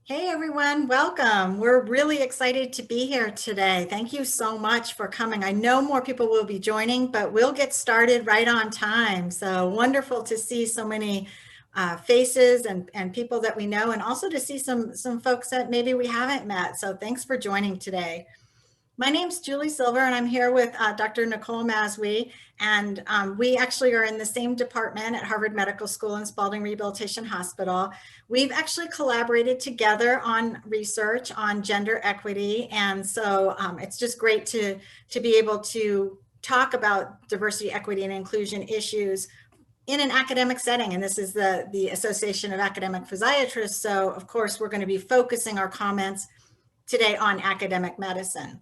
Hey everyone, welcome. We're really excited to be here today. Thank you so much for coming. I know more people will be joining, but we'll get started right on time. So wonderful to see so many faces and people that we know, and also to see some folks that maybe we haven't met. So thanks for joining today. My name's Julie Silver, and I'm here with Dr. Nicole Mazwi, and we actually are in the same department at Harvard Medical School and Spaulding Rehabilitation Hospital. We've actually collaborated together on research on gender equity, and so it's just great to be able to talk about diversity, equity, and inclusion issues in an academic setting. And this is the Association of Academic Physiatrists, so of course we're going to be focusing our comments today on academic medicine.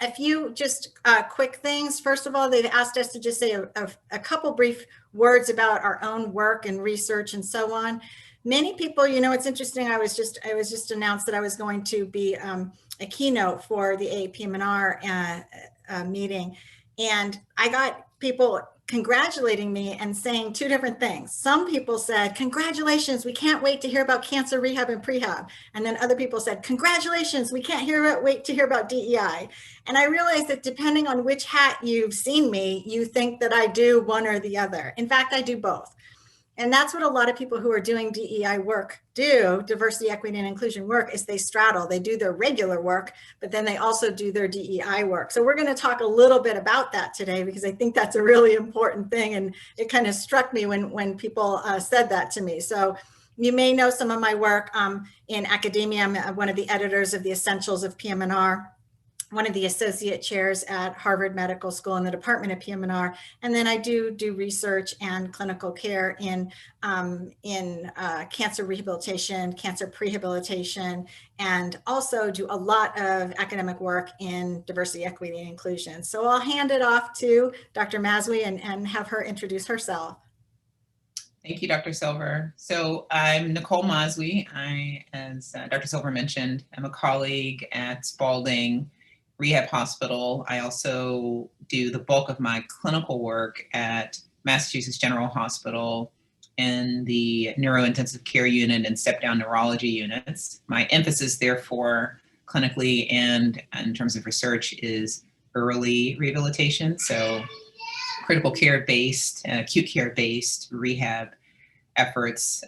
A few just quick things. First of all, they've asked us to just say a couple brief words about our own work and research and so on. Many people, you know, it's interesting. I was just announced that I was going to be a keynote for the APM&R meeting, and I got people congratulating me and saying two different things. Some people said, congratulations, we can't wait to hear about cancer rehab and prehab. And then other people said, congratulations, we can't wait to hear about DEI. And I realized that depending on which hat you've seen me, you think that I do one or the other. In fact, I do both. And that's what a lot of people who are doing DEI work do, diversity, equity, and inclusion work, is they straddle. They do their regular work, but then they also do their DEI work. So we're going to talk a little bit about that today, because I think that's a really important thing. And it kind of struck me when people said that to me. So you may know some of my work in academia. I'm one of the editors of the Essentials of PM&R, one of the associate chairs at Harvard Medical School in the Department of PM&R, and then I do research and clinical care in cancer rehabilitation, cancer prehabilitation, and also do a lot of academic work in diversity, equity, and inclusion. So I'll hand it off to Dr. Mazwi and have her introduce herself. Thank you, Dr. Silver. So I'm Nicole Mazwi. I, as Dr. Silver mentioned, I'm a colleague at Spaulding Rehab Hospital. I also do the bulk of my clinical work at Massachusetts General Hospital in the neurointensive care unit and step-down neurology units. My emphasis, therefore, clinically and in terms of research, is early rehabilitation. So critical care-based, acute care-based rehab efforts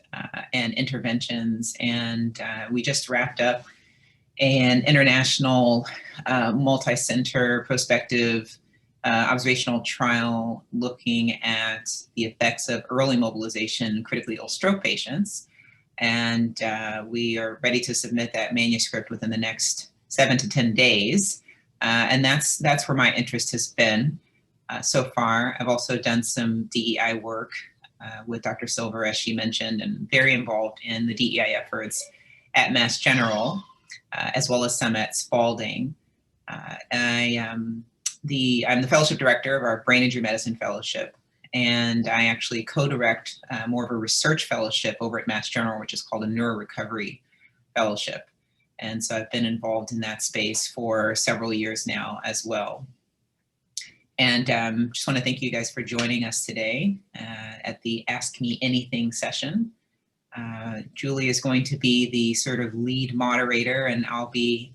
and interventions. And we just wrapped up an international multi-center prospective observational trial looking at the effects of early mobilization in critically ill stroke patients. And we are ready to submit that manuscript within the next 7 to 10 days. And that's where my interest has been so far. I've also done some DEI work with Dr. Silver, as she mentioned, and very involved in the DEI efforts at Mass General, as well as some at Spaulding. I'm the fellowship director of our Brain Injury Medicine Fellowship, and I actually co-direct more of a research fellowship over at Mass General, which is called a Neurorecovery Fellowship. And so I've been involved in that space for several years now as well. And just want to thank you guys for joining us today at the Ask Me Anything session. Julie is going to be the sort of lead moderator, and I'll be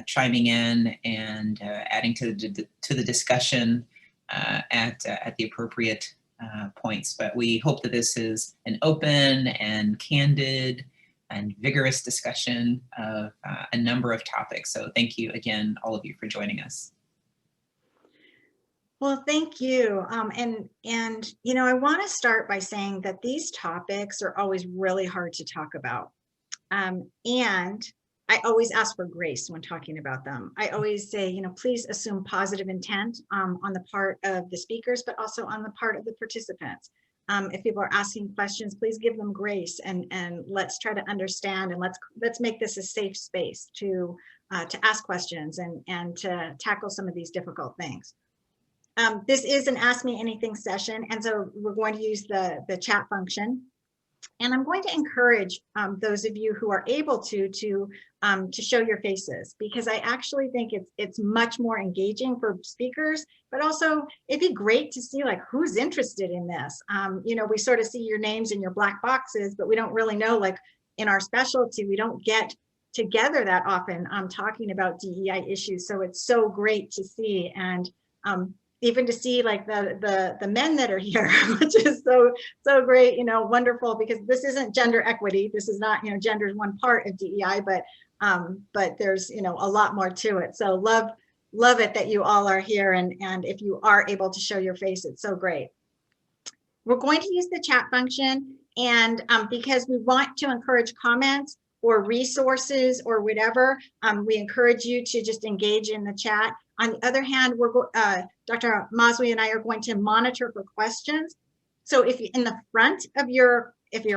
chiming in and adding to the discussion at the appropriate points. But we hope that this is an open and candid and vigorous discussion of a number of topics. So thank you again, all of you, for joining us. Well, thank you. And you know, I want to start by saying that these topics are always really hard to talk about. And I always ask for grace when talking about them. I always say, you know, please assume positive intent on the part of the speakers, but also on the part of the participants. If people are asking questions, please give them grace and let's try to understand, and let's make this a safe space to ask questions and to tackle some of these difficult things. This is an Ask Me Anything session, and so we're going to use the chat function. And I'm going to encourage those of you who are able to show your faces, because I actually think it's much more engaging for speakers, but also it'd be great to see like who's interested in this. You know, we sort of see your names in your black boxes, but we don't really know like in our specialty, we don't get together that often talking about DEI issues. So it's so great to see, and even to see like the men that are here, which is so great, you know, wonderful, because this isn't gender equity. This is not, you know, gender is one part of DEI, but there's, you know, a lot more to it. So love it that you all are here, and if you are able to show your face, it's so great. We're going to use the chat function, and because we want to encourage comments or resources or whatever, we encourage you to just engage in the chat. On the other hand, Dr. Mazwi and I are going to monitor for questions. So if you, in the front of your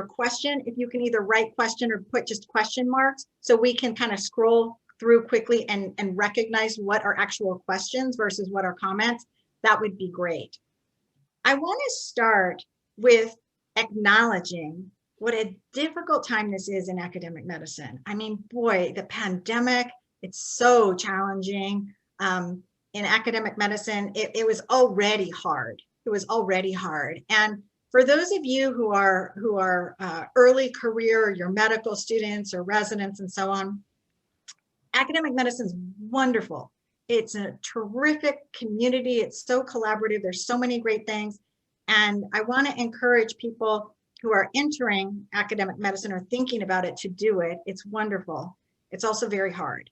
question, if you can either write question or put just question marks, so we can kind of scroll through quickly and recognize what are actual questions versus what are comments, that would be great. I want to start with acknowledging what a difficult time this is in academic medicine. I mean, boy, the pandemic, it's so challenging. In academic medicine, it was already hard. It was already hard. And for those of you who are early career, your medical students or residents and so on, academic medicine is wonderful. It's a terrific community. It's so collaborative. There's so many great things. And I want to encourage people who are entering academic medicine or thinking about it to do it. It's wonderful. It's also very hard.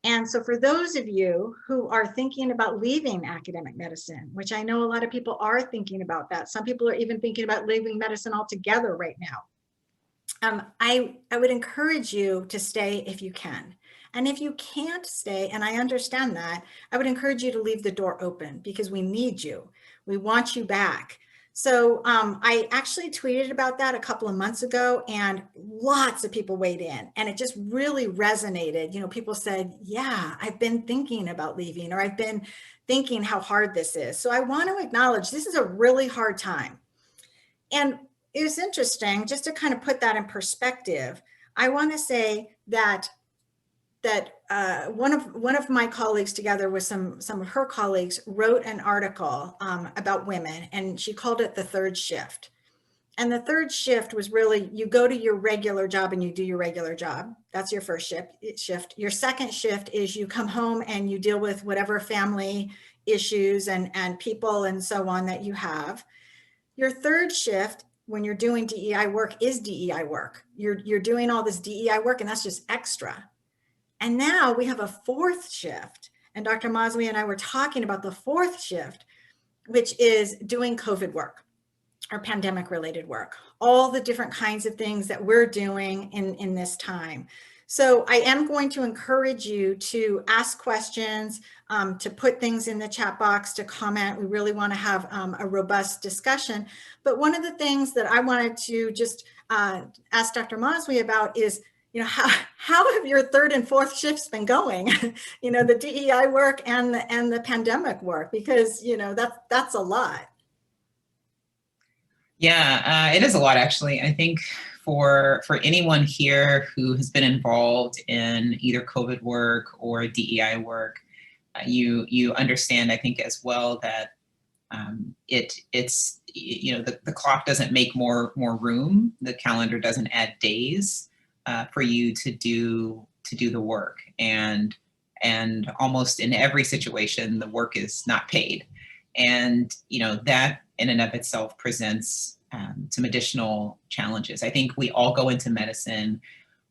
And so for those of you who are thinking about leaving academic medicine, which I know a lot of people are thinking about that. Some people are even thinking about leaving medicine altogether right now. I would encourage you to stay if you can. And if you can't stay, and I understand that, I would encourage you to leave the door open, because we need you. We want you back. So I actually tweeted about that a couple of months ago, and lots of people weighed in, and it just really resonated. You know, people said, yeah, I've been thinking about leaving, or I've been thinking how hard this is. So I want to acknowledge this is a really hard time. And it was interesting, just to kind of put that in perspective, I want to say that one of my colleagues, together with some of her colleagues, wrote an article about women, and she called it the third shift. And the third shift was really, you go to your regular job and you do your regular job. That's your first shift. Your second shift is you come home and you deal with whatever family issues and people and so on that you have. Your third shift, when you're doing DEI work, is DEI work. You're doing all this DEI work, and that's just extra. And now we have a fourth shift. And Dr. Mazwi and I were talking about the fourth shift, which is doing COVID work or pandemic related work, all the different kinds of things that we're doing in this time. So I am going to encourage you to ask questions, to put things in the chat box, to comment. We really want to have a robust discussion. But one of the things that I wanted to just ask Dr. Mazwi about is, you know, how have your third and fourth shifts been going? You know, the DEI work and the pandemic work, because, you know, that's a lot. Yeah, it is a lot, actually. I think for anyone here who has been involved in either COVID work or DEI work, you understand, I think, as well, that it's, you know, the clock doesn't make more room. The calendar doesn't add days for you to do the work, and almost in every situation, the work is not paid, and you know that in and of itself presents some additional challenges. I think we all go into medicine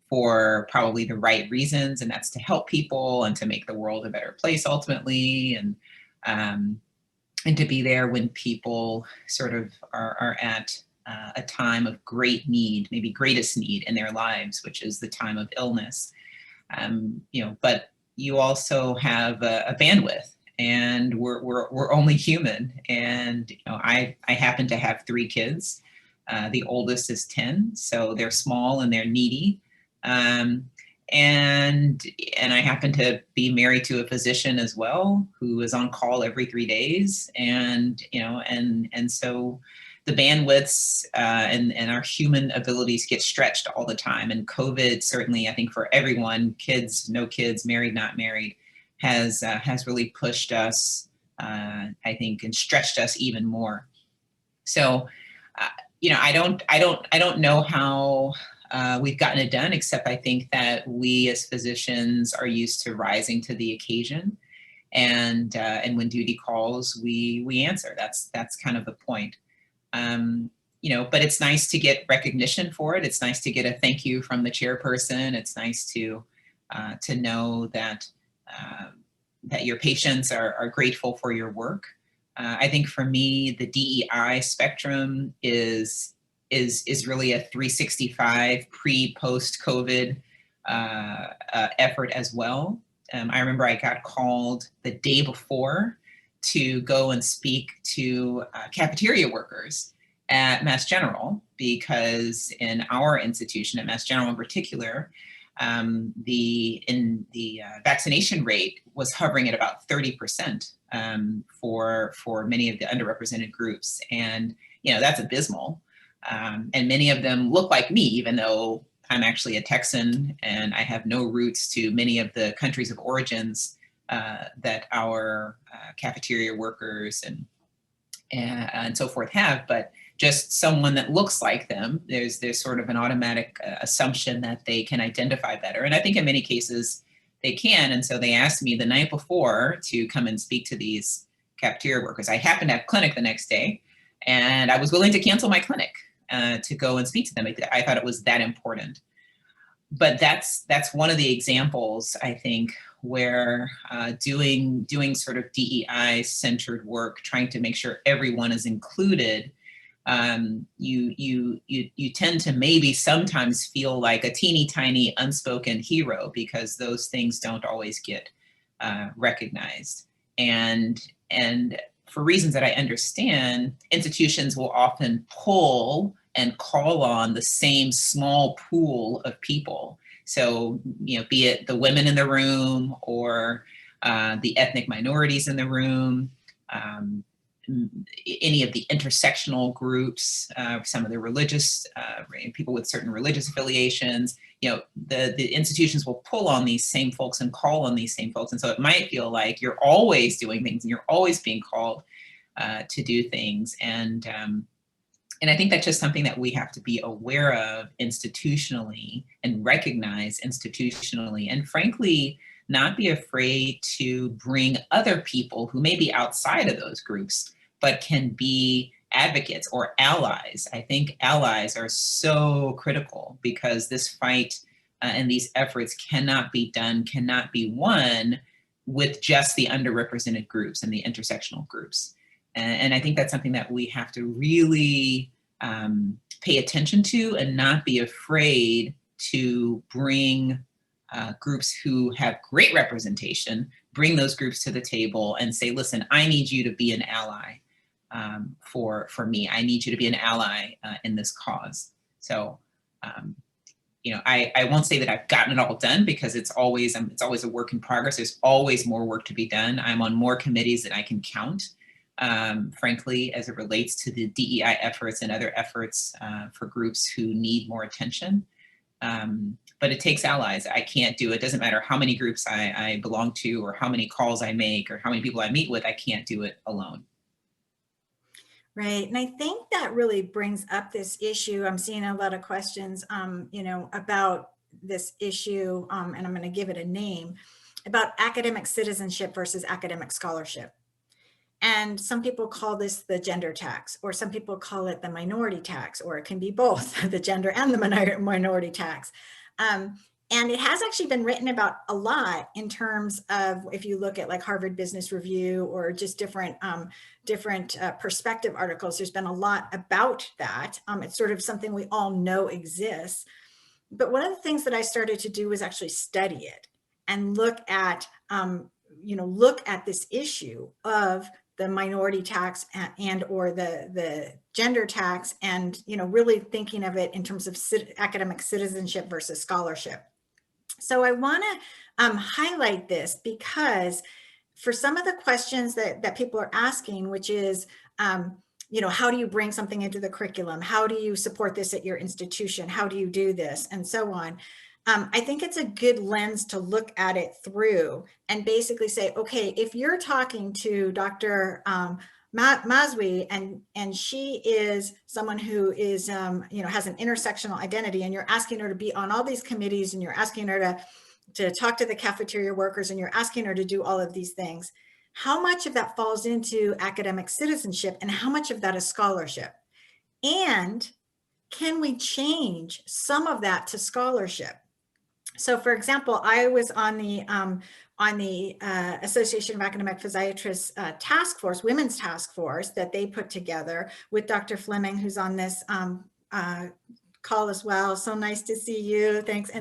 for probably the right reasons, and that's to help people and to make the world a better place ultimately, and to be there when people sort of are at a time of great need, maybe greatest need in their lives, which is the time of illness. You know, but you also have a bandwidth, and we're only human. And you know, I happen to have 3 kids. The oldest is 10, so they're small and they're needy. And I happen to be married to a physician as well, who is on call every 3 days. And you know, and so the bandwidths and our human abilities get stretched all the time. And COVID, certainly, I think for everyone, kids, no kids, married, not married, has really pushed us, I think, and stretched us even more. So, you know, I don't know how we've gotten it done, except I think that we as physicians are used to rising to the occasion. And when duty calls, we answer. That's kind of the point. You know, but it's nice to get recognition for it. It's nice to get a thank you from the chairperson. It's nice to know that that your patients are grateful for your work. I think for me, the DEI spectrum is really a 365 pre-post COVID effort as well. I remember I got called the day before to go and speak to cafeteria workers at Mass General, because in our institution, at Mass General in particular, the vaccination rate was hovering at about 30% for many of the underrepresented groups. And, you know, that's abysmal. And many of them look like me, even though I'm actually a Texan and I have no roots to many of the countries of origins that our cafeteria workers and so forth have, but just someone that looks like them, there's sort of an automatic assumption that they can identify better. And I think in many cases they can. And so they asked me the night before to come and speak to these cafeteria workers. I happened to have clinic the next day, and I was willing to cancel my clinic to go and speak to them. I thought it was that important. But that's one of the examples, I think, where doing sort of DEI-centered work, trying to make sure everyone is included, you tend to maybe sometimes feel like a teeny tiny unspoken hero, because those things don't always get recognized. And for reasons that I understand, institutions will often pull and call on the same small pool of people. So, you know, be it the women in the room or the ethnic minorities in the room, any of the intersectional groups, some of the religious, people with certain religious affiliations, you know, the institutions will pull on these same folks and call on these same folks. And so it might feel like you're always doing things and you're always being called to do things. And I think that's just something that we have to be aware of institutionally and recognize institutionally, and frankly, not be afraid to bring other people who may be outside of those groups, but can be advocates or allies. I think allies are so critical, because this fight and these efforts cannot be won with just the underrepresented groups and the intersectional groups. And I think that's something that we have to really pay attention to, and not be afraid to bring groups who have great representation, bring those groups to the table and say, listen, I need you to be an ally for me. I need you to be an ally in this cause. So, you know, I won't say that I've gotten it all done, because it's always a work in progress. There's always more work to be done. I'm on more committees than I can count, frankly, as it relates to the DEI efforts and other efforts for groups who need more attention. But it takes allies. I can't do it. Doesn't matter how many groups I belong to, or how many calls I make, or how many people I meet with. I can't do it alone. Right. And I think that really brings up this issue. I'm seeing a lot of questions, you know, about this issue, and I'm going to give it a name, about academic citizenship versus academic scholarship. And some people call this the gender tax, or some people call it the minority tax, or it can be both the gender and the minority tax. And it has actually been written about a lot in terms of, if you look at like Harvard Business Review or just different perspective articles, there's been a lot about that. It's sort of something we all know exists. But one of the things that I started to do was actually study it and look at, look at this issue of the minority tax and or the gender tax, and really thinking of it in terms of academic citizenship versus scholarship. So I want to highlight this because for some of the questions that people are asking, which is, how do you bring something into the curriculum? How do you support this at your institution? How do you do this? And so on. I think it's a good lens to look at it through and basically say, okay, if you're talking to Dr. Mazwi, and she is someone who is, has an intersectional identity, and you're asking her to be on all these committees, and you're asking her to talk to the cafeteria workers, and you're asking her to do all of these things. How much of that falls into academic citizenship, and how much of that is scholarship? And can we change some of that to scholarship? So, for example, I was on the Association of Academic Physiatrists task force, women's task force that they put together with Dr. Fleming, who's on this call as well. So nice to see you. Thanks.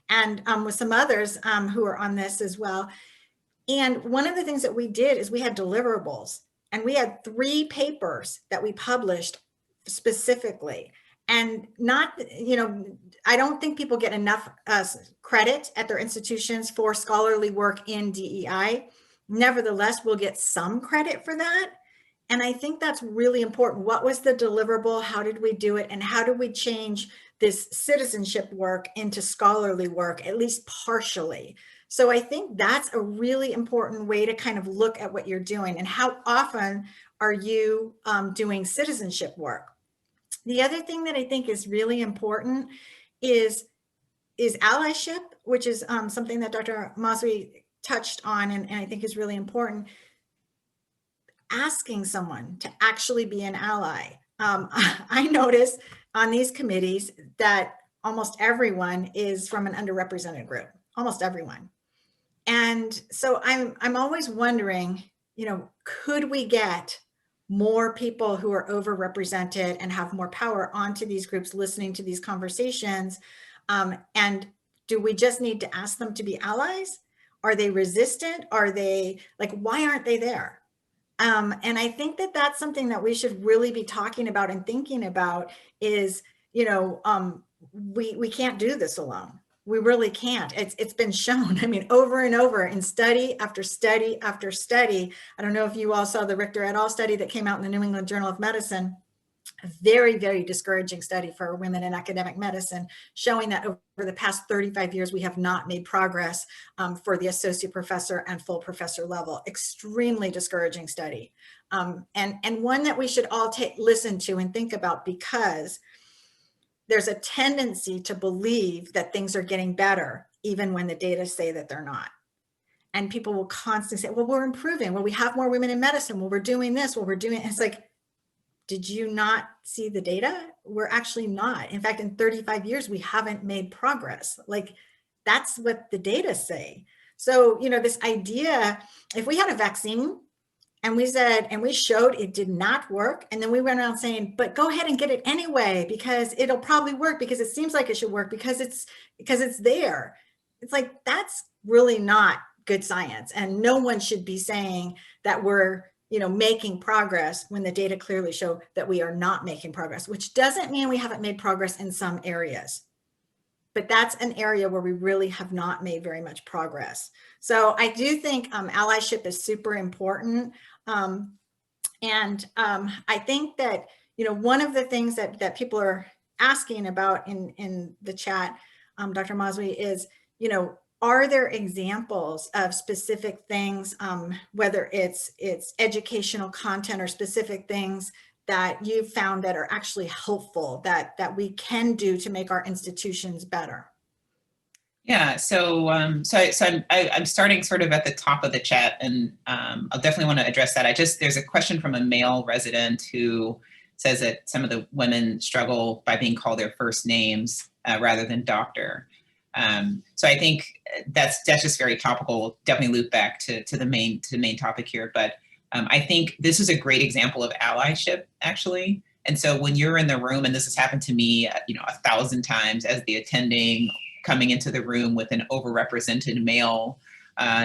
And with some others who are on this as well. And one of the things that we did is we had deliverables, and we had 3 papers that we published specifically. And not, I don't think people get enough credit at their institutions for scholarly work in DEI. Nevertheless, we'll get some credit for that. And I think that's really important. What was the deliverable? How did we do it? And how do we change this citizenship work into scholarly work, at least partially? So I think that's a really important way to kind of look at what you're doing, and how often are you doing citizenship work? The other thing that I think is really important is allyship, which is something that Dr. Mazwi touched on, and I think is really important. Asking someone to actually be an ally. I notice on these committees that almost everyone is from an underrepresented group, almost everyone. And so I'm always wondering, could we get more people who are overrepresented and have more power onto these groups, listening to these conversations? And do we just need to ask them to be allies? Are they resistant? Are they why aren't they there? And I think that that's something that we should really be talking about and thinking about is, we can't do this alone. We really can't. It's been shown, over and over in study after study after study. I don't know if you all saw the Richter et al. Study that came out in the New England Journal of Medicine. A very, very discouraging study for women in academic medicine, showing that over the past 35 years, we have not made progress for the associate professor and full professor level. Extremely discouraging study. And one that we should all listen to and think about, because there's a tendency to believe that things are getting better, even when the data say that they're not. And people will constantly say, well, we're improving. Well, we have more women in medicine. Well, we're doing this. Well, we're doing it. It's like, did you not see the data? We're actually not. In fact, in 35 years, we haven't made progress. That's what the data say. So, this idea, if we had a vaccine and we said, and we showed it did not work, and then we went around saying, but go ahead and get it anyway, because it'll probably work, because it seems like it should work, because it's there. It's like, that's really not good science. And no one should be saying that we're making progress when the data clearly show that we are not making progress, which doesn't mean we haven't made progress in some areas. But that's an area where we really have not made very much progress. So I do think allyship is super important. And I think that, one of the things that people are asking about in the chat, Dr. Mazwi, is, are there examples of specific things, whether it's educational content or specific things that you've found that are actually helpful, that we can do to make our institutions better? Yeah, so I'm starting sort of at the top of the chat, and I'll definitely want to address that. There's a question from a male resident who says that some of the women struggle by being called their first names rather than doctor. So I think that's just very topical. We'll definitely loop back to the main topic here, but I think this is a great example of allyship, actually. And so when you're in the room, and this has happened to me, 1,000 times as the attending, coming into the room with an overrepresented male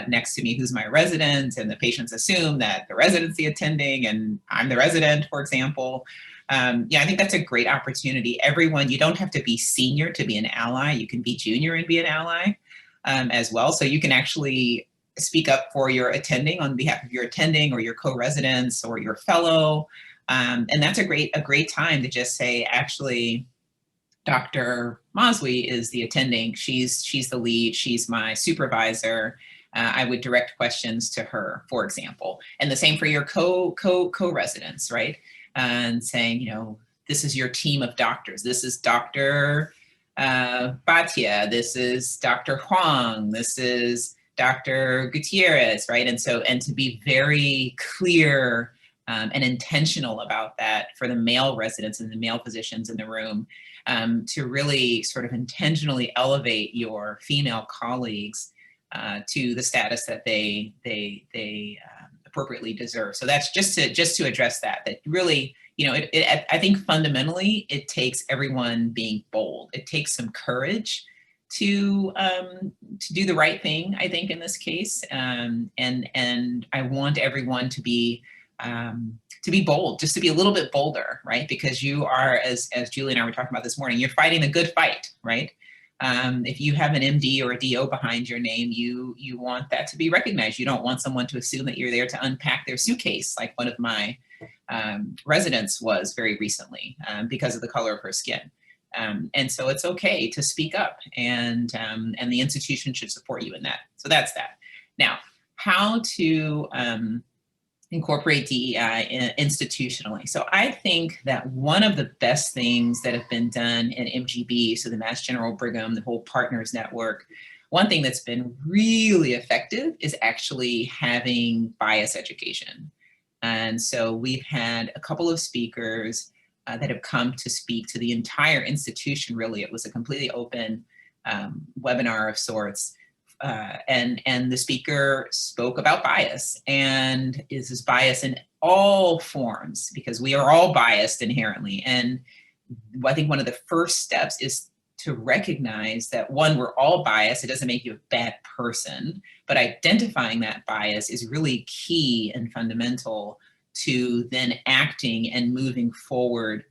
next to me who's my resident, and the patients assume that the resident's the attending and I'm the resident, for example. I think that's a great opportunity. Everyone, you don't have to be senior to be an ally. You can be junior and be an ally as well. So you can actually speak up for your attending on behalf of your attending or your co-residents or your fellow. And that's a great time to just say, actually, Dr. Mazwi is the attending. She's the lead. She's my supervisor. I would direct questions to her, for example. And the same for your co-residents, right? And saying, you know, this is your team of doctors. This is Dr. Bhatia. This is Dr. Huang. This is Dr. Gutierrez, right? And so, and to be very clear and intentional about that for the male residents and the male physicians in the room, to really sort of intentionally elevate your female colleagues to the status that they appropriately deserve. So that's just to address that really, you know, I think fundamentally it takes everyone being bold. It takes some courage to do the right thing, I think, in this case. And I want everyone to be bold, just to be a little bit bolder, right? Because you are, as Julie and I were talking about this morning, you're fighting a good fight, right? If you have an MD or a DO behind your name, you want that to be recognized. You don't want someone to assume that you're there to unpack their suitcase, like one of my residents was very recently because of the color of her skin. And so it's okay to speak up, and the institution should support you in that. So that's that. Now, how to incorporate DEI institutionally. So I think that one of the best things that have been done in MGB, so the Mass General Brigham, the whole partners network, one thing that's been really effective is actually having bias education. And so we've had a couple of speakers that have come to speak to the entire institution, really. It was a completely open webinar of sorts. And the speaker spoke about bias, and is this bias in all forms, because we are all biased inherently. And I think one of the first steps is to recognize that, one, we're all biased. It doesn't make you a bad person, but identifying that bias is really key and fundamental to then acting and moving forward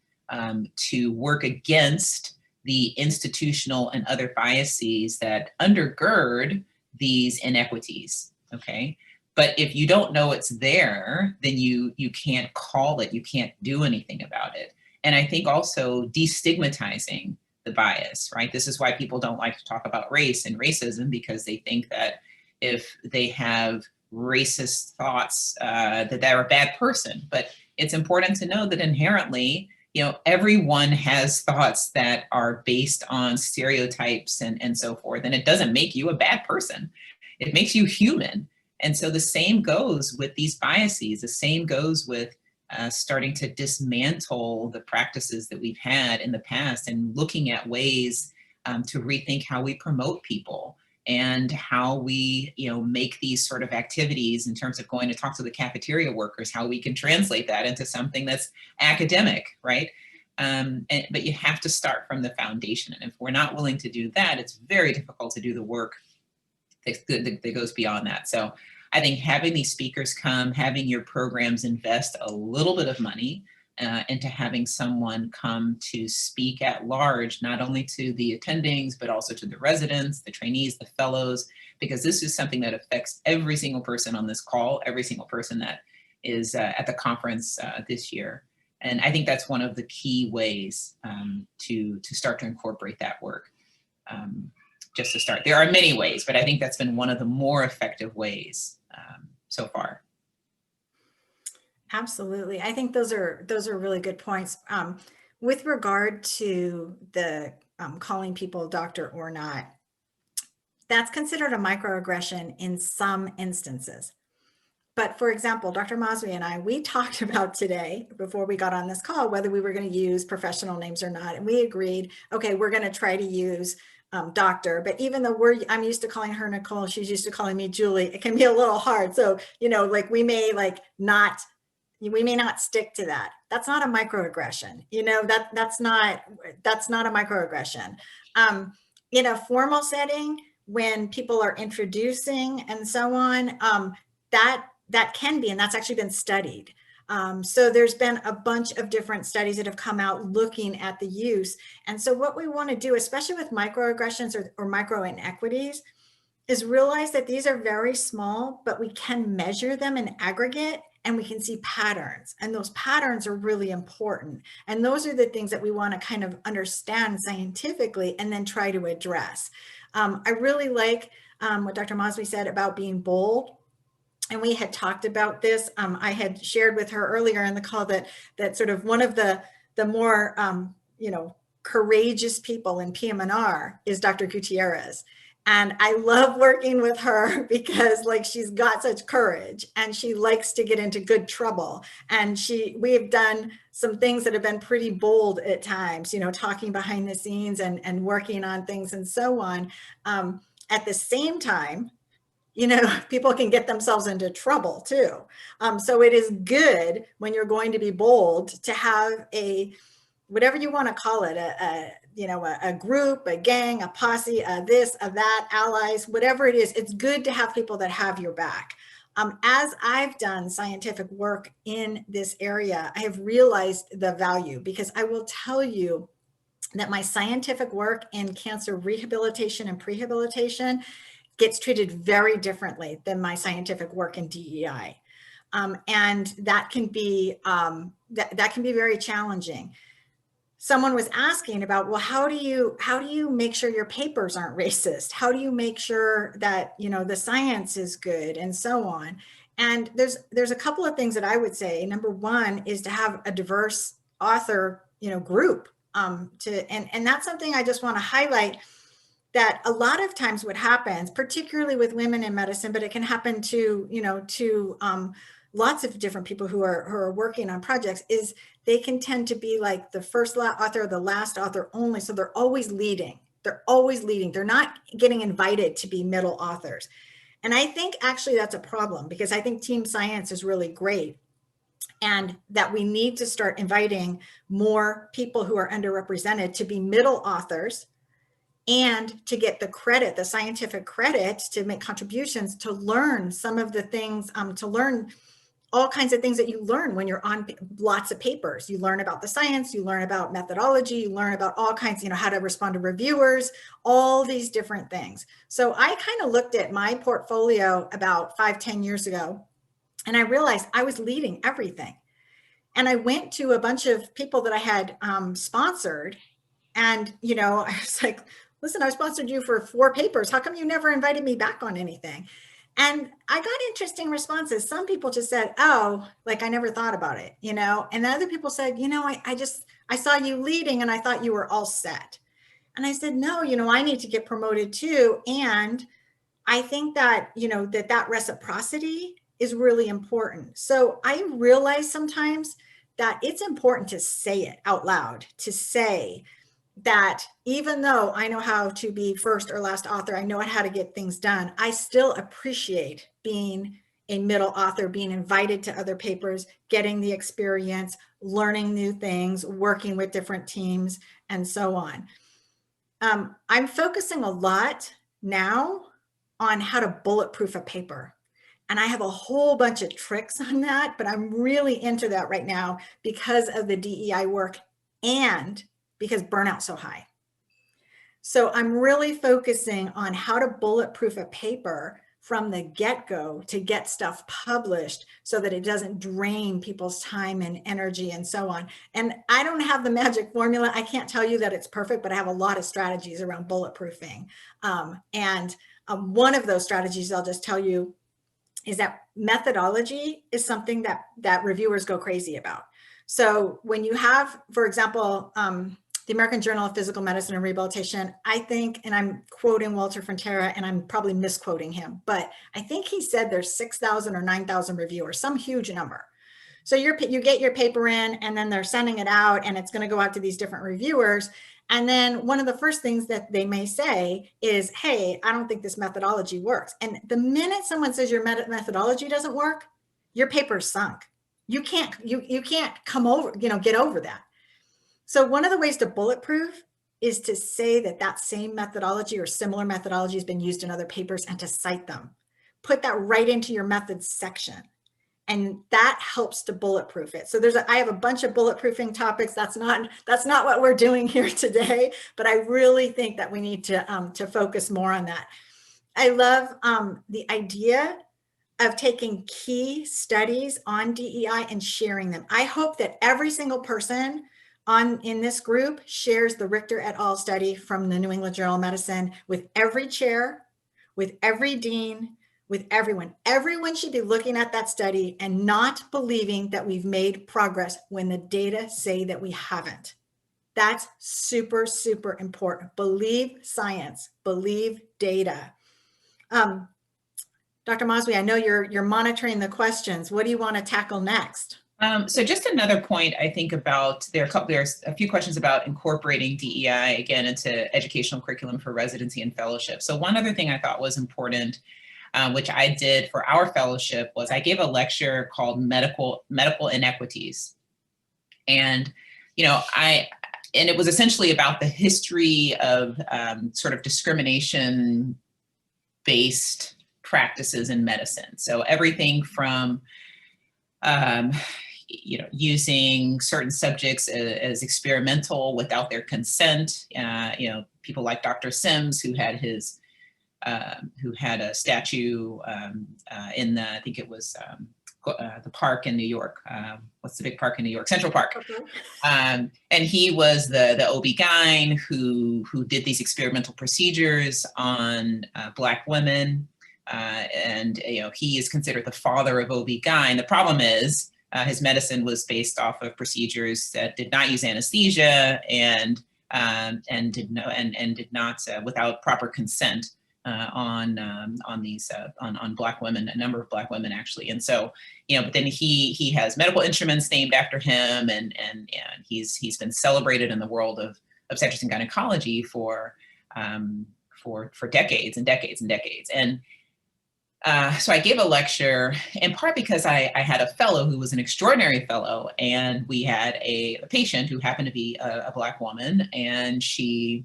to work against the institutional and other biases that undergird these inequities, okay? But if you don't know it's there, then you can't call it, you can't do anything about it. And I think also destigmatizing the bias, right? This is why people don't like to talk about race and racism, because they think that if they have racist thoughts, that they're a bad person. But it's important to know that inherently, you know, everyone has thoughts that are based on stereotypes and so forth, and it doesn't make you a bad person. It makes you human. And so the same goes with these biases. The same goes with starting to dismantle the practices that we've had in the past, and looking at ways to rethink how we promote people, and how we, you know, make these sort of activities in terms of going to talk to the cafeteria workers, how we can translate that into something that's academic, right? But you have to start from the foundation. And if we're not willing to do that, it's very difficult to do the work that goes beyond that. So I think having these speakers come, having your programs invest a little bit of money into having someone come to speak at large, not only to the attendings, but also to the residents, the trainees, the fellows, because this is something that affects every single person on this call, every single person that is at the conference this year. And I think that's one of the key ways to start to incorporate that work. Just to start, there are many ways, but I think that's been one of the more effective ways so far. Absolutely. I think those are really good points. With regard to the calling people doctor or not, that's considered a microaggression in some instances. But for example, Dr. Mazwi and I, we talked about today, before we got on this call, whether we were going to use professional names or not. And we agreed, okay, we're going to try to use doctor, but even though I'm used to calling her Nicole, she's used to calling me Julie, it can be a little hard. So, you know, like we may not stick to that. That's not a microaggression. You know, that's not a microaggression. In a formal setting, when people are introducing and so on, that can be, and that's actually been studied. So there's been a bunch of different studies that have come out looking at the use. And so what we want to do, especially with microaggressions or micro inequities, is realize that these are very small, but we can measure them in aggregate, and we can see patterns, and those patterns are really important. And those are the things that we want to kind of understand scientifically and then try to address. I really like what Dr. Mazwi said about being bold. And we had talked about this. I had shared with her earlier in the call that sort of one of the more, courageous people in PM&R is Dr. Gutierrez. And I love working with her because she's got such courage and she likes to get into good trouble. And we have done some things that have been pretty bold at times, talking behind the scenes and working on things and so on. At the same time, people can get themselves into trouble too. So it is good when you're going to be bold to have whatever you want to call it, a group, a gang, a posse, a this, a that, allies, whatever it is. It's good to have people that have your back. As I've done scientific work in this area, I have realized the value, because I will tell you that my scientific work in cancer rehabilitation and prehabilitation gets treated very differently than my scientific work in DEI. And that can be that can be very challenging. Someone was asking about, well, how do you make sure your papers aren't racist? How do you make sure that, the science is good and so on? And there's a couple of things that I would say. Number one is to have a diverse author, group. And that's something I just want to highlight, that a lot of times what happens, particularly with women in medicine, but it can happen to lots of different people who are working on projects, is they can tend to be like the first author or the last author only. So they're always leading. They're always leading. They're not getting invited to be middle authors. And I think actually that's a problem, because I think team science is really great, and that we need to start inviting more people who are underrepresented to be middle authors, and to get the credit, the scientific credit, to make contributions, to learn some of the things, to learn all kinds of things that you learn when you're on lots of papers. You learn about the science, you learn about methodology, you learn about all kinds, how to respond to reviewers, all these different things. So I kind of looked at my portfolio about 5-10 years ago, and I realized I was leading everything. And I went to a bunch of people that I had sponsored, and, I was like, listen, I sponsored you for 4 papers. How come you never invited me back on anything? And I got interesting responses. Some people just said, oh, I never thought about it, and other people said, I saw you leading and I thought you were all set. And I said, no, I need to get promoted too. And I think that, that reciprocity is really important. So I realize sometimes that it's important to say it out loud, to say that even though I know how to be first or last author, I know how to get things done, I still appreciate being a middle author, being invited to other papers, getting the experience, learning new things, working with different teams, and so on. I'm focusing a lot now on how to bulletproof a paper. And I have a whole bunch of tricks on that, but I'm really into that right now because of the DEI work and because burnout's so high. So I'm really focusing on how to bulletproof a paper from the get-go to get stuff published so that it doesn't drain people's time and energy and so on. And I don't have the magic formula. I can't tell you that it's perfect, but I have a lot of strategies around bulletproofing. One of those strategies I'll just tell you is that methodology is something that reviewers go crazy about. So when you have, for example, the American Journal of Physical Medicine and Rehabilitation, I think, and I'm quoting Walter Frontera, and I'm probably misquoting him, but I think he said there's 6,000 or 9,000 reviewers, some huge number. So you get your paper in, and then they're sending it out, and it's going to go out to these different reviewers. And then one of the first things that they may say is, hey, I don't think this methodology works. And the minute someone says your methodology doesn't work, your paper's sunk. You can't come over, get over that. So one of the ways to bulletproof is to say that same methodology or similar methodology has been used in other papers, and to cite them. Put that right into your methods section. And that helps to bulletproof it. So I have a bunch of bulletproofing topics. That's not what we're doing here today, but I really think that we need to focus more on that. I love the idea of taking key studies on DEI and sharing them. I hope that every single person in this group shares the Richter et al. Study from the New England Journal of Medicine with every chair, with every dean, with everyone. Everyone should be looking at that study and not believing that we've made progress when the data say that we haven't. That's super, super important. Believe science, believe data. Dr. Mazwi, I know you're monitoring the questions. What do you want to tackle next? So just another point I think about, there's a few questions about incorporating DEI again into educational curriculum for residency and fellowship. So one other thing I thought was important, which I did for our fellowship, was I gave a lecture called Medical Inequities. And, and it was essentially about the history of sort of discrimination-based practices in medicine. So everything from using certain subjects as experimental without their consent. People like Dr. Sims, who had a statue in the, I think it was the park in New York. What's the big park in New York? Central Park. Okay. And he was the OB-GYN who did these experimental procedures on Black women. And he is considered the father of OB-GYN. The problem is his medicine was based off of procedures that did not use anesthesia and did not without proper consent on Black women, a number of Black women actually. And so, but then he has medical instruments named after him, and he's been celebrated in the world of obstetrics and gynecology for decades and decades and decades. And so I gave a lecture in part because I had a fellow who was an extraordinary fellow, and we had a patient who happened to be a Black woman, and she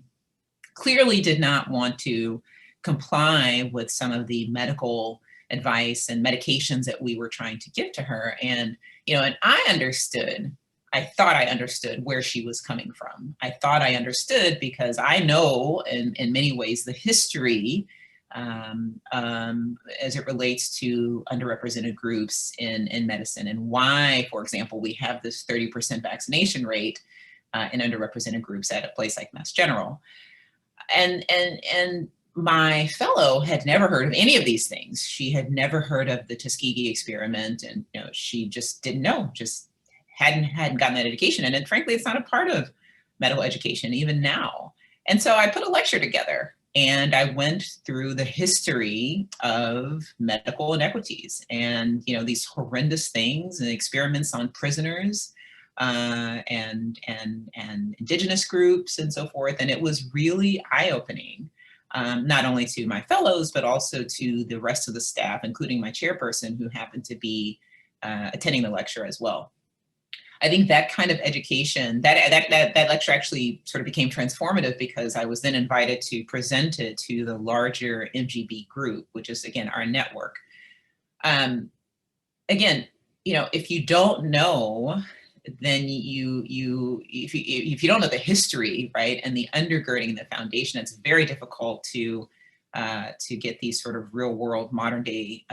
clearly did not want to comply with some of the medical advice and medications that we were trying to give to her. And, and I thought I understood where she was coming from. I thought I understood because I know in many ways the history as it relates to underrepresented groups in medicine, and why, for example, we have this 30% vaccination rate in underrepresented groups at a place like Mass General. And my fellow had never heard of any of these things. She had never heard of the Tuskegee experiment, and she just didn't know, just hadn't gotten that education. And frankly, it's not a part of medical education even now. And so I put a lecture together, and I went through the history of medical inequities and, these horrendous things and experiments on prisoners and indigenous groups and so forth. And it was really eye-opening, not only to my fellows, but also to the rest of the staff, including my chairperson, who happened to be attending the lecture as well. I think that kind of education, that lecture actually sort of became transformative because I was then invited to present it to the larger MGB group, which is, again, our network. Again, if you don't know, then if you don't know the history, right, and the undergirding, the foundation, it's very difficult to get these sort of real world modern day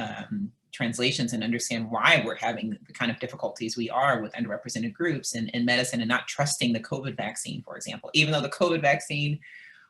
translations and understand why we're having the kind of difficulties we are with underrepresented groups in medicine, and not trusting the COVID vaccine, for example, even though the COVID vaccine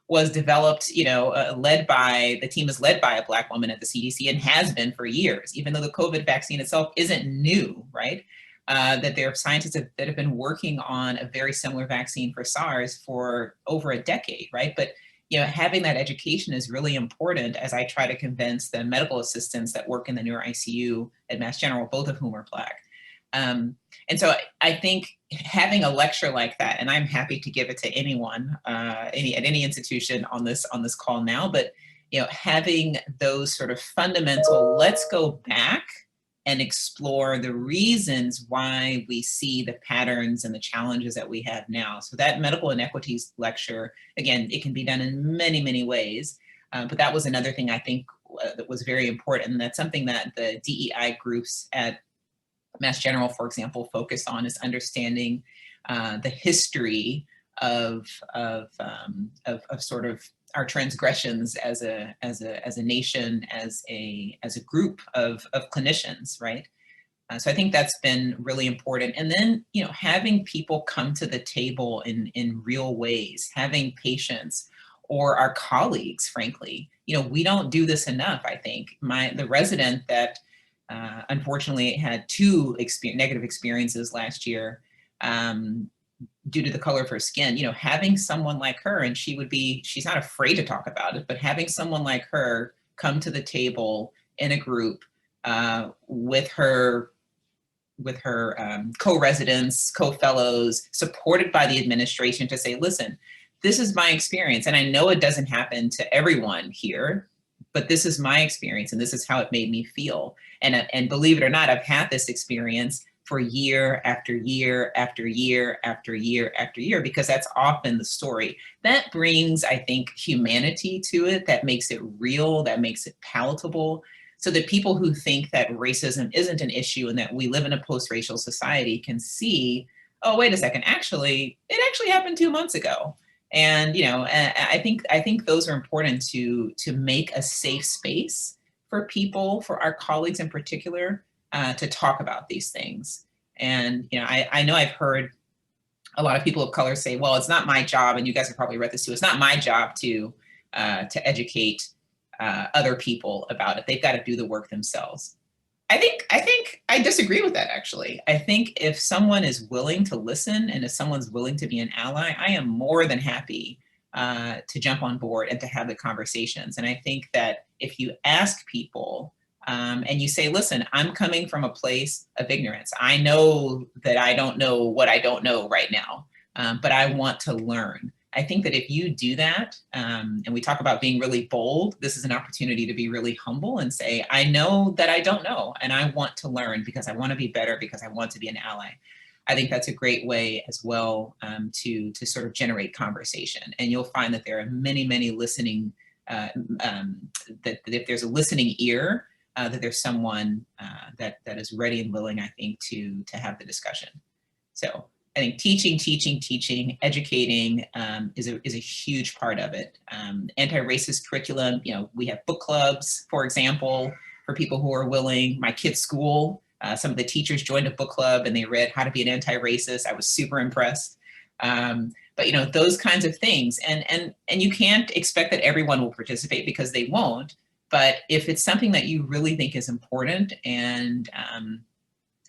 was developed, the team is led by a Black woman at the CDC and has been for years, even though the COVID vaccine itself isn't new, right? That there are scientists that have been working on a very similar vaccine for SARS for over a decade, right? But having that education is really important as I try to convince the medical assistants that work in the neuro ICU at Mass General, both of whom are Black. And so I think having a lecture like that, and I'm happy to give it to anyone, at any institution on this call now, but having those sort of fundamental, let's go back and explore the reasons why we see the patterns and the challenges that we have now. So that medical inequities lecture, again, it can be done in many, many ways, but that was another thing I think that was very important. And that's something that the DEI groups at Mass General, for example, focus on, is understanding the history of sort of our transgressions as a nation, as a group of clinicians, right? So I think that's been really important. And then, having people come to the table in real ways, having patients or our colleagues, frankly. We don't do this enough, I think. The resident that unfortunately had two negative experiences last year due to the color of her skin, having someone like her, and she's not afraid to talk about it, but having someone like her come to the table in a group with her co-residents, co-fellows, supported by the administration to say, listen, this is my experience. And I know it doesn't happen to everyone here, but this is my experience and this is how it made me feel. And believe it or not, I've had this experience for year after year after year after year after year, because that's often the story. That brings, I think, humanity to it, that makes it real, that makes it palatable, so that people who think that racism isn't an issue and that we live in a post-racial society can see, oh, wait a second, it actually happened 2 months ago. And I think those are important to make a safe space for people, for our colleagues in particular, to talk about these things. And I know I've heard a lot of people of color say, well, it's not my job, and you guys have probably read this too, it's not my job to educate other people about it. They've got to do the work themselves. I think I disagree with that, actually. I think if someone is willing to listen and if someone's willing to be an ally, I am more than happy to jump on board and to have the conversations. And I think that if you ask people and you say, listen, I'm coming from a place of ignorance. I know that I don't know what I don't know right now, but I want to learn. I think that if you do that, and we talk about being really bold, this is an opportunity to be really humble and say, I know that I don't know, and I want to learn because I want to be better, because I want to be an ally. I think that's a great way as well to sort of generate conversation. And you'll find that there are many, many listening, that if there's a listening ear, that there's someone that is ready and willing, I think, to have the discussion. So I think teaching, educating is a huge part of it. Anti-racist curriculum, we have book clubs, for example, for people who are willing. My kid's school, some of the teachers joined a book club and they read How to Be an Anti-Racist. I was super impressed. But those kinds of things, and you can't expect that everyone will participate, because they won't. But if it's something that you really think is important and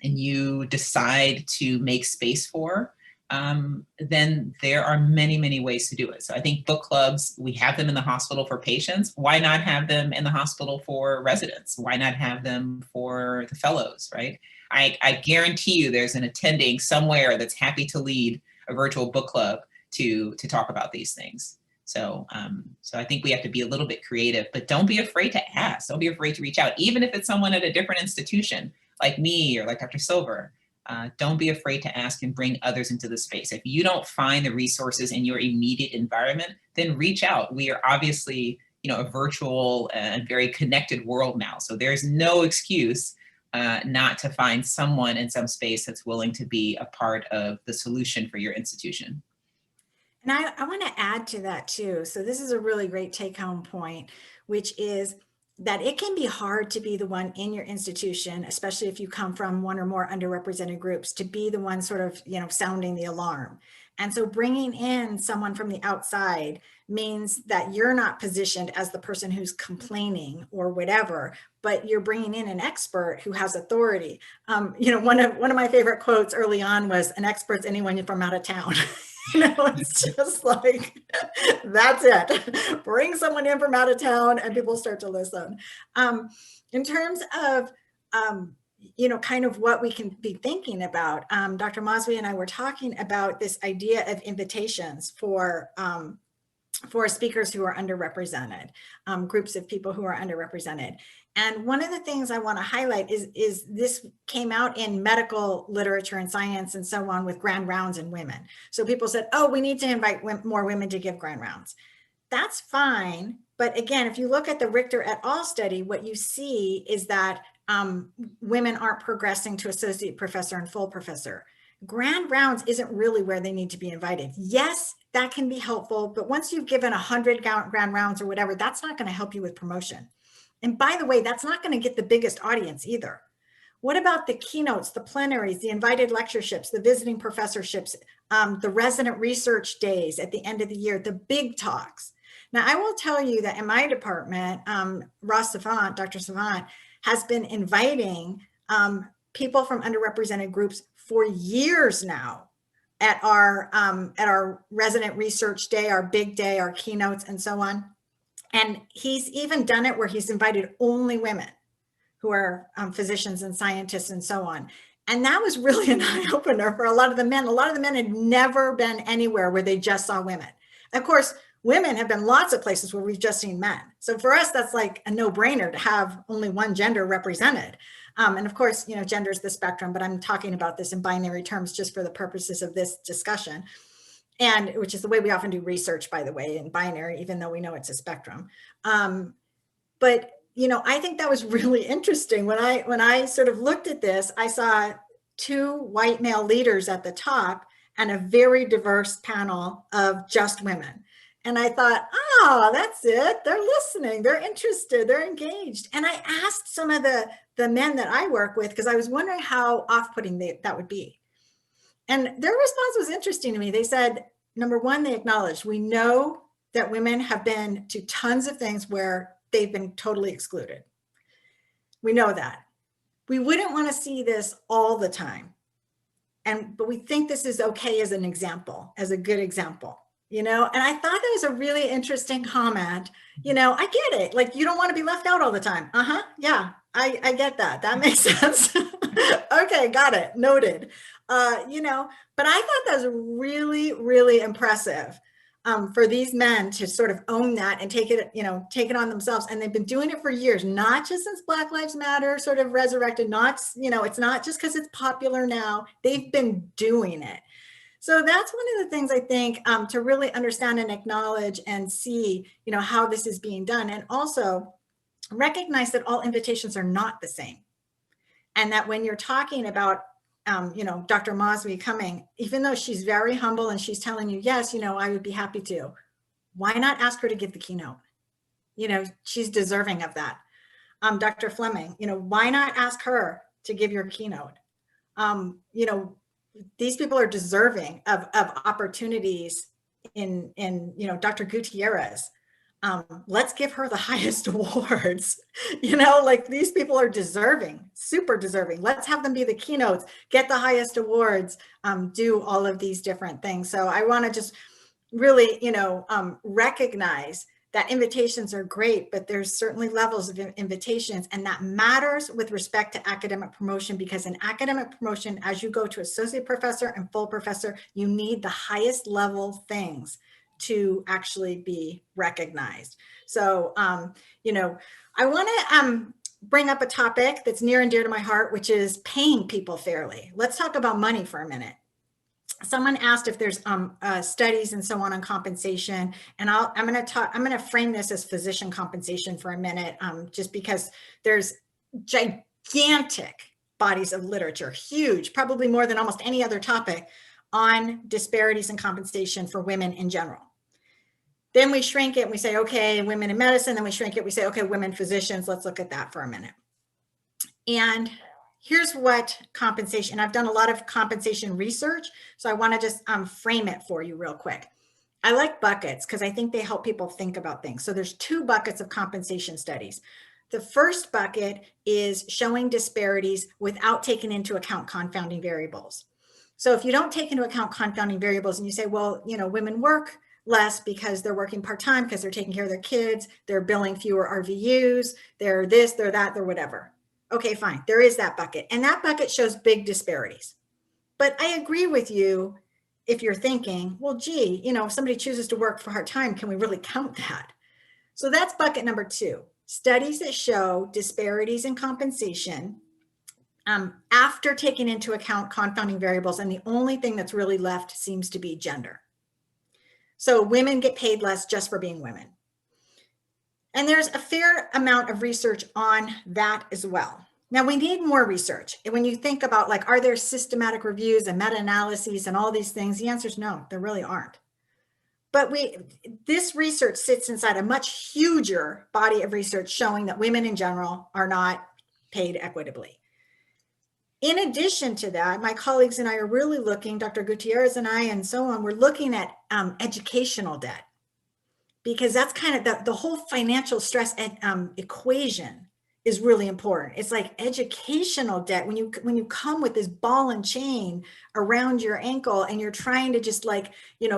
you decide to make space for, then there are many, many ways to do it. So I think book clubs, we have them in the hospital for patients. Why not have them in the hospital for residents? Why not have them for the fellows, right? I guarantee you there's an attending somewhere that's happy to lead a virtual book club to talk about these things. So I think we have to be a little bit creative, but don't be afraid to ask. Don't be afraid to reach out, even if it's someone at a different institution, like me or like Dr. Silver. Don't be afraid to ask and bring others into the space. If you don't find the resources in your immediate environment, then reach out. We are obviously, a virtual and very connected world now. So there's no excuse not to find someone in some space that's willing to be a part of the solution for your institution. And I want to add to that too. So this is a really great take-home point, which is that it can be hard to be the one in your institution, especially if you come from one or more underrepresented groups, to be the one sort of, sounding the alarm. And so bringing in someone from the outside means that you're not positioned as the person who's complaining or whatever, but you're bringing in an expert who has authority. One of my favorite quotes early on was, an expert's anyone from out of town. It's just like, that's it. Bring someone in from out of town and people start to listen. In terms of, kind of what we can be thinking about, Dr. Mazwi and I were talking about this idea of invitations for speakers who are underrepresented, groups of people who are underrepresented. And one of the things I want to highlight is this came out in medical literature and science and so on with grand rounds in women. So people said, oh, we need to invite more women to give grand rounds. That's fine. But again, if you look at the Richter et al. Study, what you see is that women aren't progressing to associate professor and full professor. Grand rounds isn't really where they need to be invited. Yes, that can be helpful, but once you've given 100 grand rounds or whatever, that's not going to help you with promotion. And by the way, that's not going to get the biggest audience either. What about the keynotes, the plenaries, the invited lectureships, the visiting professorships, the resident research days at the end of the year, the big talks? Now, I will tell you that in my department, Ross Savant, Dr. Savant, has been inviting people from underrepresented groups for years now at our resident research day, our big day, our keynotes, and so on. And he's even done it where he's invited only women who are physicians and scientists and so on. And that was really an eye-opener for a lot of the men. A lot of the men had never been anywhere where they just saw women. Of course, women have been lots of places where we've just seen men. So for us, that's like a no-brainer to have only one gender represented. And of course, you know, gender is the spectrum, but I'm talking about this in binary terms just for the purposes of this discussion. And which is the way we often do research, by the way, in binary, even though we know it's a spectrum. But you know, I think that was really interesting. When I sort of looked at this, I saw 2 white male leaders at the top and a very diverse panel of just women. And I thought, oh, that's it. They're listening. They're interested. They're engaged. And I asked some of the men that I work with, because I was wondering how off-putting that would be. And their response was interesting to me. They said, number one, they acknowledged, we know that women have been to tons of things where they've been totally excluded. We know that. We wouldn't want to see this all the time. But we think this is okay as an example, as a good example, you know? And I thought that was a really interesting comment. You know, I get it. Like, you don't want to be left out all the time. Yeah, I get that. That makes sense. Okay, got it. Noted. You know, but I thought that was really, really impressive. For these men to sort of own that and take it on themselves. And they've been doing it for years, not just since Black Lives Matter sort of resurrected, it's not just because it's popular now, they've been doing it. So that's one of the things I think to really understand and acknowledge and see, you know, how this is being done. And also recognize that all invitations are not the same. And that when you're talking about you know, Dr. Mazwi coming, even though she's very humble and she's telling you, yes, you know, I would be happy to, why not ask her to give the keynote? You know, she's deserving of that. Dr. Fleming, you know, why not ask her to give your keynote? You know, these people are deserving of opportunities in, you know, Dr. Gutierrez. Let's give her the highest awards. You know, like, these people are deserving, super deserving. Let's have them be the keynotes, get the highest awards, do all of these different things. So I want to just really, you know, recognize that invitations are great, but there's certainly levels of invitations, and that matters with respect to academic promotion, because in academic promotion, as you go to associate professor and full professor, you need the highest level things to actually be recognized. So, you know, I want to bring up a topic that's near and dear to my heart, which is paying people fairly. Let's talk about money for a minute. Someone asked if there's studies and so on compensation, and I'm going to frame this as physician compensation for a minute, just because there's gigantic bodies of literature, huge, probably more than almost any other topic, on disparities in compensation for women in general. Then we shrink it and we say, okay, women in medicine. Then we shrink it. We say, okay, women physicians. Let's look at that for a minute. And here's what compensation, I've done a lot of compensation research, so I want to just frame it for you real quick. I like buckets because I think they help people think about things. So there's 2 buckets of compensation studies. The first bucket is showing disparities without taking into account confounding variables. So if you don't take into account confounding variables and you say, well, you know, women work less because they're working part-time, because they're taking care of their kids, they're billing fewer RVUs, they're this, they're that, they're whatever. Okay, fine. There is that bucket. And that bucket shows big disparities. But I agree with you if you're thinking, well, gee, you know, if somebody chooses to work for part-time, can we really count that? So that's bucket number 2. Studies that show disparities in compensation after taking into account confounding variables. And the only thing that's really left seems to be gender. So women get paid less just for being women. And there's a fair amount of research on that as well. Now, we need more research. And when you think about, like, are there systematic reviews and meta-analyses and all these things? The answer is no, there really aren't. But this research sits inside a much huger body of research showing that women in general are not paid equitably. In addition to that, my colleagues and I are really looking, Dr. Gutierrez and I and so on, we're looking at educational debt. because that's kind of the whole financial stress equation is really important. It's like educational debt. When you come with this ball and chain around your ankle and you're trying to just like,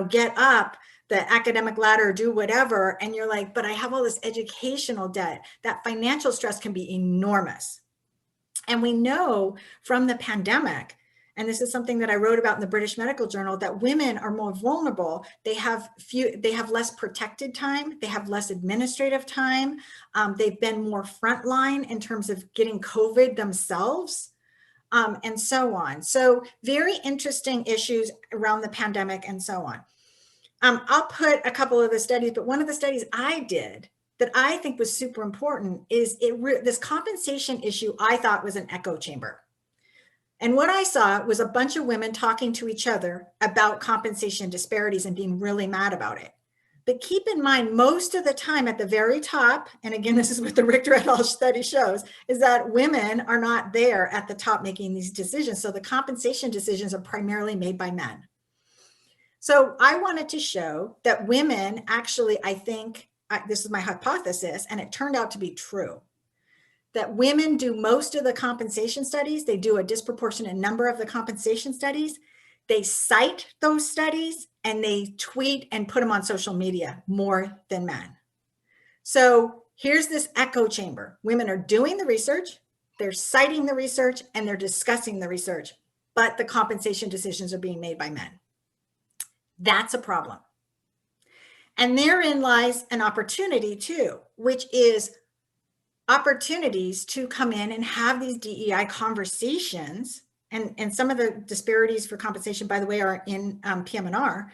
get up the academic ladder, do whatever, and you're like, but I have all this educational debt, that financial stress can be enormous. And we know from the pandemic, and this is something that I wrote about in the British Medical Journal, that women are more vulnerable. They have less protected time. They have less administrative time. They've been more frontline in terms of getting COVID themselves, and so on. So very interesting issues around the pandemic and so on. I'll put a couple of the studies, but one of the studies I did that I think was super important is this compensation issue I thought was an echo chamber. And what I saw was a bunch of women talking to each other about compensation disparities and being really mad about it. But keep in mind, most of the time at the very top, and again, this is what the Richter et al. Study shows, is that women are not there at the top making these decisions. So the compensation decisions are primarily made by men. So I wanted to show that women actually, I think, this is my hypothesis, and it turned out to be true, that women do most of the compensation studies. They do a disproportionate number of the compensation studies. They cite those studies and they tweet and put them on social media more than men. So here's this echo chamber. Women are doing the research, they're citing the research, and they're discussing the research, but the compensation decisions are being made by men. That's a problem. And therein lies an opportunity too, which is opportunities to come in and have these DEI conversations. And some of the disparities for compensation, by the way, are in PM&R,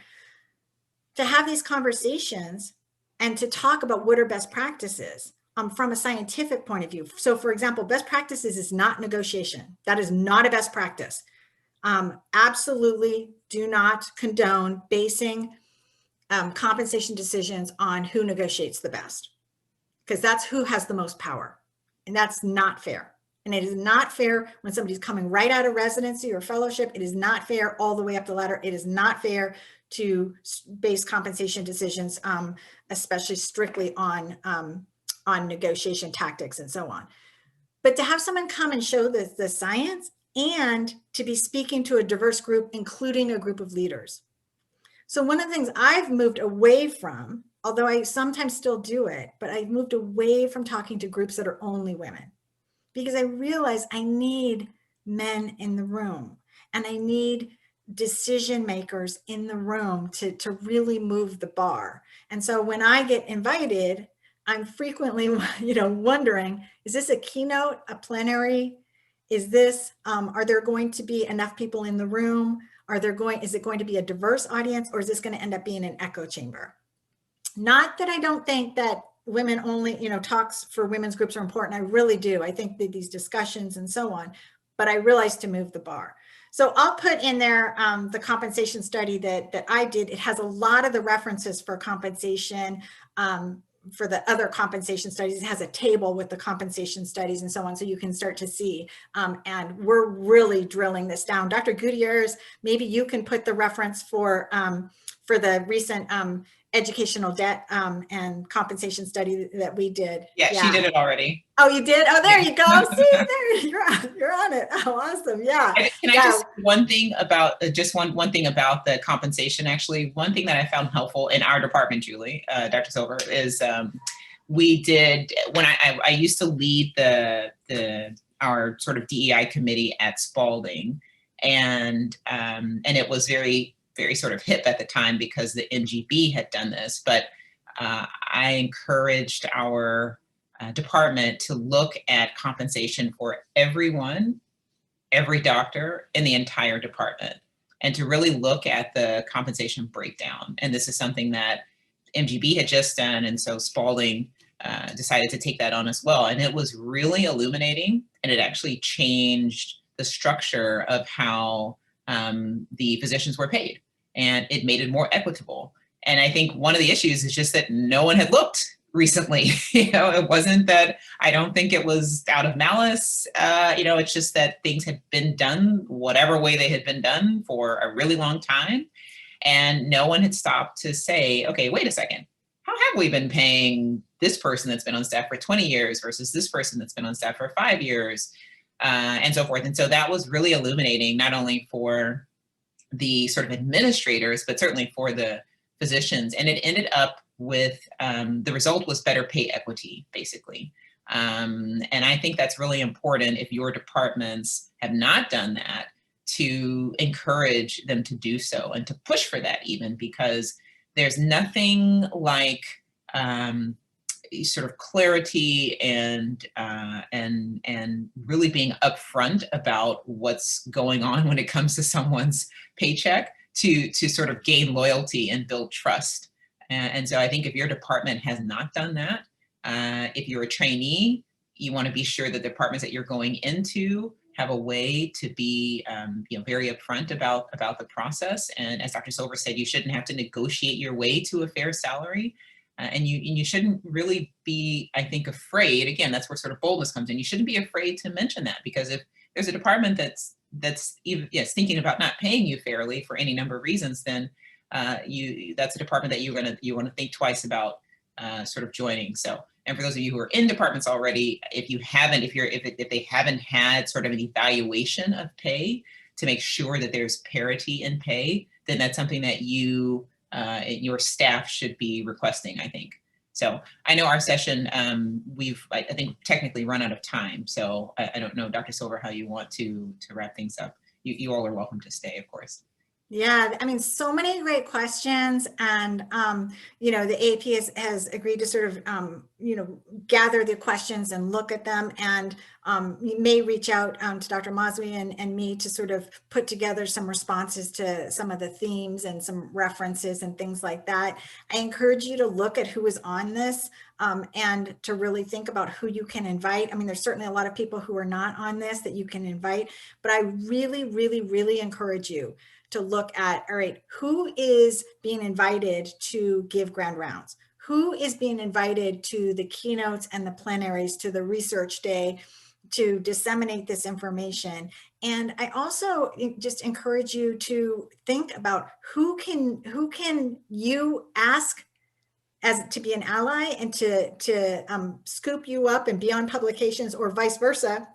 to have these conversations and to talk about what are best practices from a scientific point of view. So for example, best practices is not negotiation. That is not a best practice. Absolutely do not condone basing compensation decisions on who negotiates the best, because that's who has the most power. And that's not fair. And it is not fair when somebody's coming right out of residency or fellowship. It is not fair all the way up the ladder. It is not fair to base compensation decisions, especially strictly on negotiation tactics and so on. But to have someone come and show the science and to be speaking to a diverse group, including a group of leaders. So one of the things I've moved away from, although I sometimes still do it, but I've moved away from talking to groups that are only women, because I realize I need men in the room and I need decision makers in the room to really move the bar. And so when I get invited, I'm frequently, wondering, is this a keynote, a plenary? Is this, are there going to be enough people in the room? Is it going to be a diverse audience, or is this going to end up being an echo chamber? Not that I don't think that women only, talks for women's groups are important. I really do. I think that these discussions and so on, but I realized to move the bar. So I'll put in there the compensation study that I did. It has a lot of the references for compensation, for the other compensation studies. It has a table with the compensation studies and so on, so you can start to see. And we're really drilling this down. Dr. Gutierrez, maybe you can put the reference for the recent educational debt and compensation study that we did. Yeah, she did it already. Oh, you did? Oh, there you go. See, there you're on it. Oh, awesome. Yeah. Can I just one thing about one thing about the compensation? Actually, one thing that I found helpful in our department, Julie, Dr. Silver, is we did when I used to lead our sort of DEI committee at Spalding, and it was very sort of hip at the time because the NGB had done this, but I encouraged our department to look at compensation for everyone, every doctor in the entire department, and to really look at the compensation breakdown. And this is something that MGB had just done, and so Spalding decided to take that on as well. And it was really illuminating, and it actually changed the structure of how the physicians were paid, and it made it more equitable. And I think one of the issues is just that no one had looked recently. It wasn't that, I don't think it was out of malice. It's just that things had been done whatever way they had been done for a really long time. And no one had stopped to say, okay, wait a second. how have we been paying this person that's been on staff for 20 years versus this person that's been on staff for 5 years, and so forth. And so that was really illuminating, not only for the sort of administrators, but certainly for the physicians. And it ended up with, the result was better pay equity, basically. And I think that's really important if your departments have not done that, to encourage them to do so and to push for that, even, because there's nothing like sort of clarity and really being upfront about what's going on when it comes to someone's paycheck, to sort of gain loyalty and build trust. And so I think if your department has not done that, if you're a trainee, you want to be sure that the departments that you're going into have a way to be very upfront about the process. And as Dr. Silver said, you shouldn't have to negotiate your way to a fair salary. And you shouldn't really be, I think, afraid. Again, that's where sort of boldness comes in. You shouldn't be afraid to mention that, because if there's a department that's even, yes, thinking about not paying you fairly for any number of reasons, then that's a department that you want to think twice about sort of joining. So, and for those of you who are in departments already, if they haven't had sort of an evaluation of pay to make sure that there's parity in pay, then that's something that your staff should be requesting, I think. So I know our session, I think technically run out of time. So I don't know, Dr. Silver, how you want to wrap things up. You all are welcome to stay, of course. Yeah, I mean, so many great questions, and the AP has agreed to sort of gather the questions and look at them, and you may reach out to Dr. Mazwi and me to sort of put together some responses to some of the themes and some references and things like that. I encourage you to look at who is on this and to really think about who you can invite. I mean, there's certainly a lot of people who are not on this that you can invite, but I really, really, really encourage you to look at, all right, who is being invited to give grand rounds? Who is being invited to the keynotes and the plenaries, to the research day, to disseminate this information? And I also just encourage you to think about who can you ask as to be an ally and to scoop you up and be on publications, or vice versa.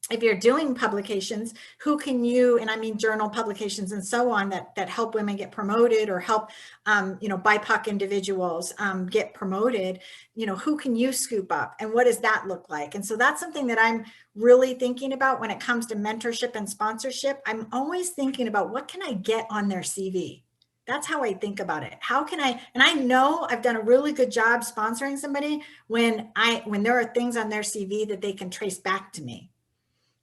If you're doing publications, who can you, and I mean journal publications and so on, that help women get promoted, or help BIPOC individuals get promoted, who can you scoop up, and what does that look like? And so that's something that I'm really thinking about when it comes to mentorship and sponsorship. I'm always thinking about, what can I get on their CV? That's how I think about it. How can I, and I know I've done a really good job sponsoring somebody when there are things on their CV that they can trace back to me.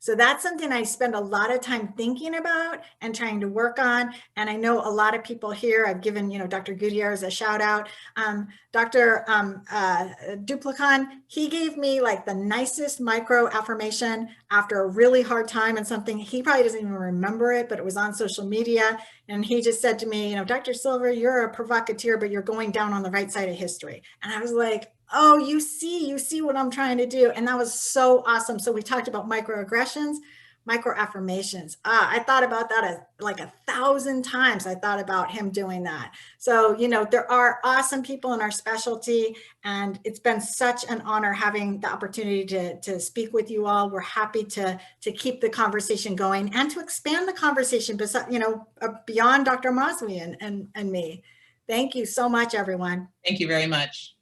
So that's something I spend a lot of time thinking about and trying to work on. And I know a lot of people here, I've given, Dr. Gutierrez a shout out. Dr. Duplicon, he gave me like the nicest micro affirmation after a really hard time, and something, he probably doesn't even remember it, but it was on social media. And he just said to me, Dr. Silver, you're a provocateur, but you're going down on the right side of history. And I was like, oh, you see what I'm trying to do. And that was so awesome. So we talked about microaggressions, micro affirmations. I thought about that as like 1,000 times. I thought about him doing that. So, there are awesome people in our specialty, and it's been such an honor having the opportunity to speak with you all. We're happy to keep the conversation going and to expand the conversation, beyond Dr. Mazwi and me. Thank you so much, everyone. Thank you very much.